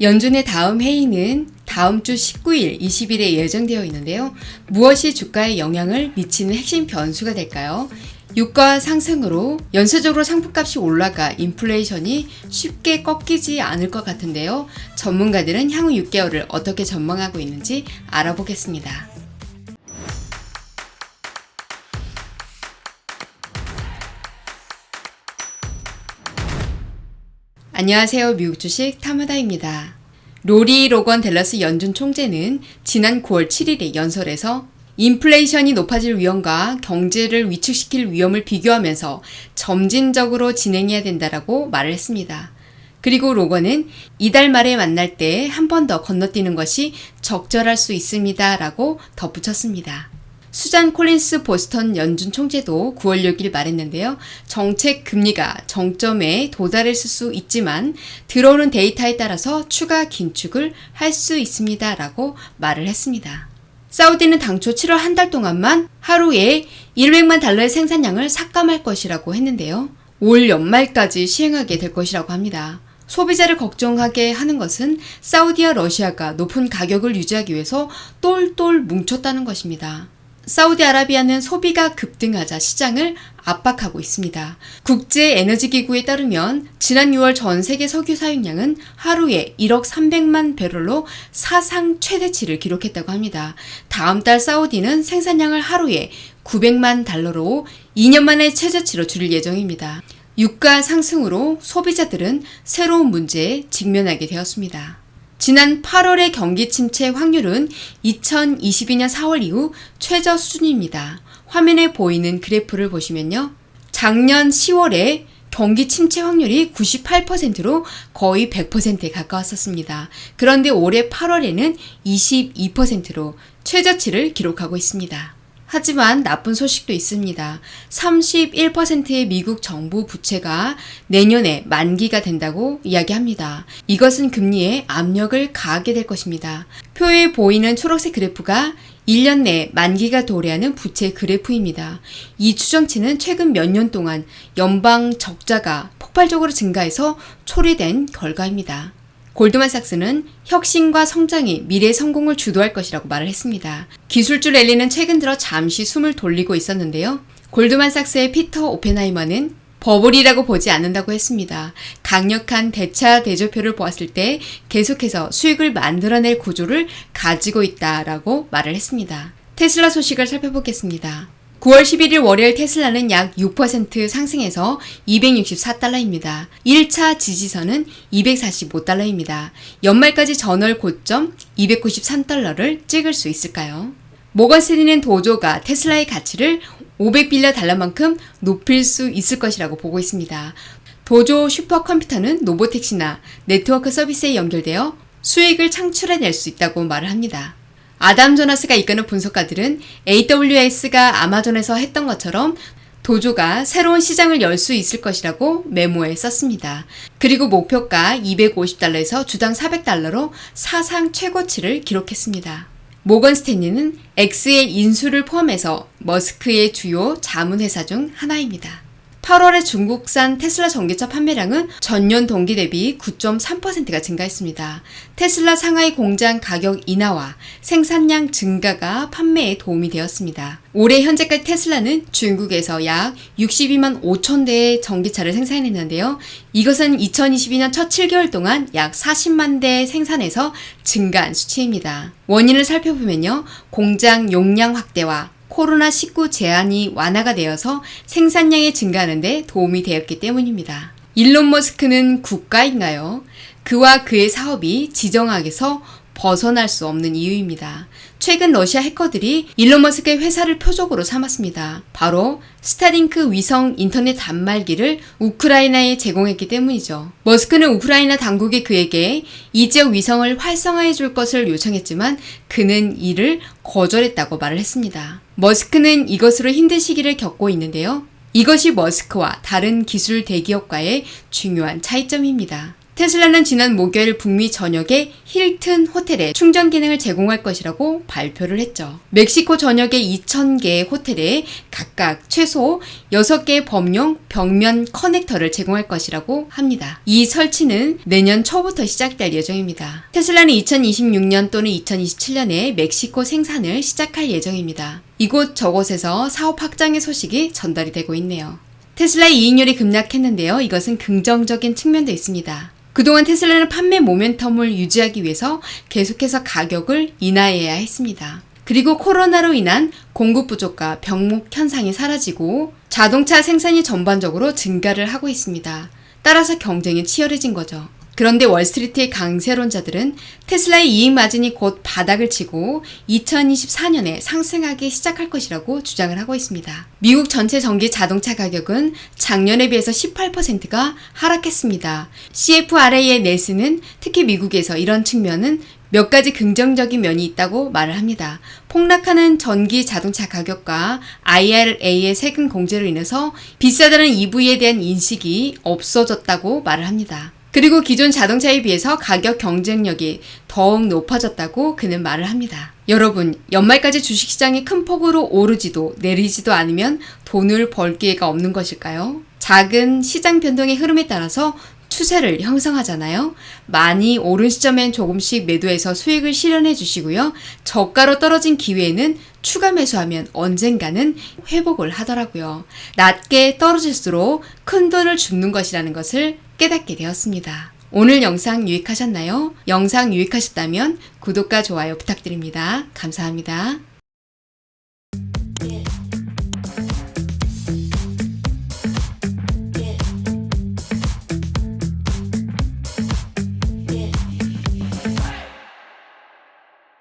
연준의 다음 회의는 다음 주 19일, 20일에 예정되어 있는데요. 무엇이 주가에 영향을 미치는 핵심 변수가 될까요? 유가 상승으로 연쇄적으로 상품값이 올라가 인플레이션이 쉽게 꺾이지 않을 것 같은데요. 전문가들은 향후 6개월을 어떻게 전망하고 있는지 알아보겠습니다. 안녕하세요. 미국 주식 탐하다입니다. 로리 로건 댈러스 연준 총재는 지난 9월 7일에 연설에서 인플레이션이 높아질 위험과 경제를 위축시킬 위험을 비교하면서 점진적으로 진행해야 된다라고 말을 했습니다. 그리고 로건은 이달 말에 만날 때 한 번 더 건너뛰는 것이 적절할 수 있습니다 라고 덧붙였습니다. 수잔 콜린스 보스턴 연준 총재도 9월 6일 말했는데요. 정책 금리가 정점에 도달했을 수 있지만 들어오는 데이터에 따라서 추가 긴축을 할 수 있습니다 라고 말을 했습니다. 사우디는 당초 7월 한 달 동안만 하루에 100만 달러의 생산량을 삭감할 것이라고 했는데요. 올 연말까지 시행하게 될 것이라고 합니다. 소비자를 걱정하게 하는 것은 사우디와 러시아가 높은 가격을 유지하기 위해서 똘똘 뭉쳤다는 것입니다. 사우디아라비아는 소비가 급등하자 시장을 압박하고 있습니다. 국제에너지기구에 따르면 지난 6월 전 세계 석유 사용량은 하루에 1억 300만 배럴로 사상 최대치를 기록했다고 합니다. 다음 달 사우디는 생산량을 하루에 900만 달러로 2년 만에 최저치로 줄일 예정입니다. 유가 상승으로 소비자들은 새로운 문제에 직면하게 되었습니다. 지난 8월의 경기 침체 확률은 2022년 4월 이후 최저 수준입니다. 화면에 보이는 그래프를 보시면요. 작년 10월에 경기 침체 확률이 98%로 거의 100%에 가까웠었습니다. 그런데 올해 8월에는 22%로 최저치를 기록하고 있습니다. 하지만 나쁜 소식도 있습니다. 31%의 미국 정부 부채가 내년에 만기가 된다고 이야기합니다. 이것은 금리에 압력을 가하게 될 것입니다. 표에 보이는 초록색 그래프가 1년 내 만기가 도래하는 부채 그래프입니다. 이 추정치는 최근 몇 년 동안 연방 적자가 폭발적으로 증가해서 초래된 결과입니다. 골드만삭스는 혁신과 성장이 미래의 성공을 주도할 것이라고 말을 했습니다. 기술주 랠리는 최근 들어 잠시 숨을 돌리고 있었는데요. 골드만삭스의 피터 오펜하이머는 버블이라고 보지 않는다고 했습니다. 강력한 대차 대조표를 보았을 때 계속해서 수익을 만들어낼 구조를 가지고 있다라고 말을 했습니다. 테슬라 소식을 살펴보겠습니다. 9월 11일 월요일 테슬라는 약 6% 상승해서 264달러입니다. 1차 지지선은 245달러입니다. 연말까지 전월 고점 293달러를 찍을 수 있을까요? 모건스탠리는 도조가 테슬라의 가치를 500빌리언 달러만큼 높일 수 있을 것이라고 보고 있습니다. 도조 슈퍼컴퓨터는 로보택시나 네트워크 서비스에 연결되어 수익을 창출해낼 수 있다고 말을 합니다. 아담 조나스가 이끄는 분석가들은 AWS가 아마존에서 했던 것처럼 도조가 새로운 시장을 열 수 있을 것이라고 메모에 썼습니다. 그리고 목표가 250달러에서 주당 400달러로 사상 최고치를 기록했습니다. 모건 스탠리는 X의 인수를 포함해서 머스크의 주요 자문회사 중 하나입니다. 8월에 중국산 테슬라 전기차 판매량은 전년 동기 대비 9.3%가 증가했습니다. 테슬라 상하이 공장 가격 인하와 생산량 증가가 판매에 도움이 되었습니다. 올해 현재까지 테슬라는 중국에서 약 62만 5천 대의 전기차를 생산했는데요. 이것은 2022년 첫 7개월 동안 약 40만 대 생산해서 증가한 수치입니다. 원인을 살펴보면요. 공장 용량 확대와 코로나19 제한이 완화가 되어서 생산량이 증가하는 데 도움이 되었기 때문입니다. 일론 머스크는 국가인가요? 그와 그의 사업이 지정학에서 벗어날 수 없는 이유입니다. 최근 러시아 해커들이 일론 머스크의 회사를 표적으로 삼았습니다. 바로 스타링크 위성 인터넷 단말기를 우크라이나에 제공했기 때문이죠. 머스크는 우크라이나 당국이 그에게 이 지역 위성을 활성화해 줄 것을 요청했지만 그는 이를 거절했다고 말을 했습니다. 머스크는 이것으로 힘든 시기를 겪고 있는데요. 이것이 머스크와 다른 기술 대기업과의 중요한 차이점입니다. 테슬라는 지난 목요일 북미 전역의 힐튼 호텔에 충전 기능을 제공할 것이라고 발표를 했죠. 멕시코 전역의 2,000개의 호텔에 각각 최소 6개의 범용 벽면 커넥터를 제공할 것이라고 합니다. 이 설치는 내년 초부터 시작될 예정입니다. 테슬라는 2026년 또는 2027년에 멕시코 생산을 시작할 예정입니다. 이곳 저곳에서 사업 확장의 소식이 전달이 되고 있네요. 테슬라의 이익률이 급락했는데요. 이것은 긍정적인 측면도 있습니다. 그동안 테슬라는 판매 모멘텀을 유지하기 위해서 계속해서 가격을 인하해야 했습니다. 그리고 코로나로 인한 공급 부족과 병목 현상이 사라지고 자동차 생산이 전반적으로 증가를 하고 있습니다. 따라서 경쟁이 치열해진 거죠. 그런데 월스트리트의 강세론자들은 테슬라의 이익 마진이 곧 바닥을 치고 2024년에 상승하기 시작할 것이라고 주장을 하고 있습니다. 미국 전체 전기 자동차 가격은 작년에 비해서 18%가 하락했습니다. CFRA의 넬슨은 특히 미국에서 이런 측면은 몇 가지 긍정적인 면이 있다고 말을 합니다. 폭락하는 전기 자동차 가격과 IRA의 세금 공제로 인해서 비싸다는 EV에 대한 인식이 없어졌다고 말을 합니다. 그리고 기존 자동차에 비해서 가격 경쟁력이 더욱 높아졌다고 그는 말을 합니다. 여러분, 연말까지 주식시장이 큰 폭으로 오르지도 내리지도 않으면 돈을 벌 기회가 없는 것일까요? 작은 시장 변동의 흐름에 따라서 추세를 형성하잖아요. 많이 오른 시점엔 조금씩 매도해서 수익을 실현해 주시고요. 저가로 떨어진 기회에는 추가 매수하면 언젠가는 회복을 하더라고요. 낮게 떨어질수록 큰 돈을 줍는 것이라는 것을 깨닫게 되었습니다. 오늘 영상 유익하셨나요? 영상 유익하셨다면 구독과 좋아요 부탁드립니다. 감사합니다.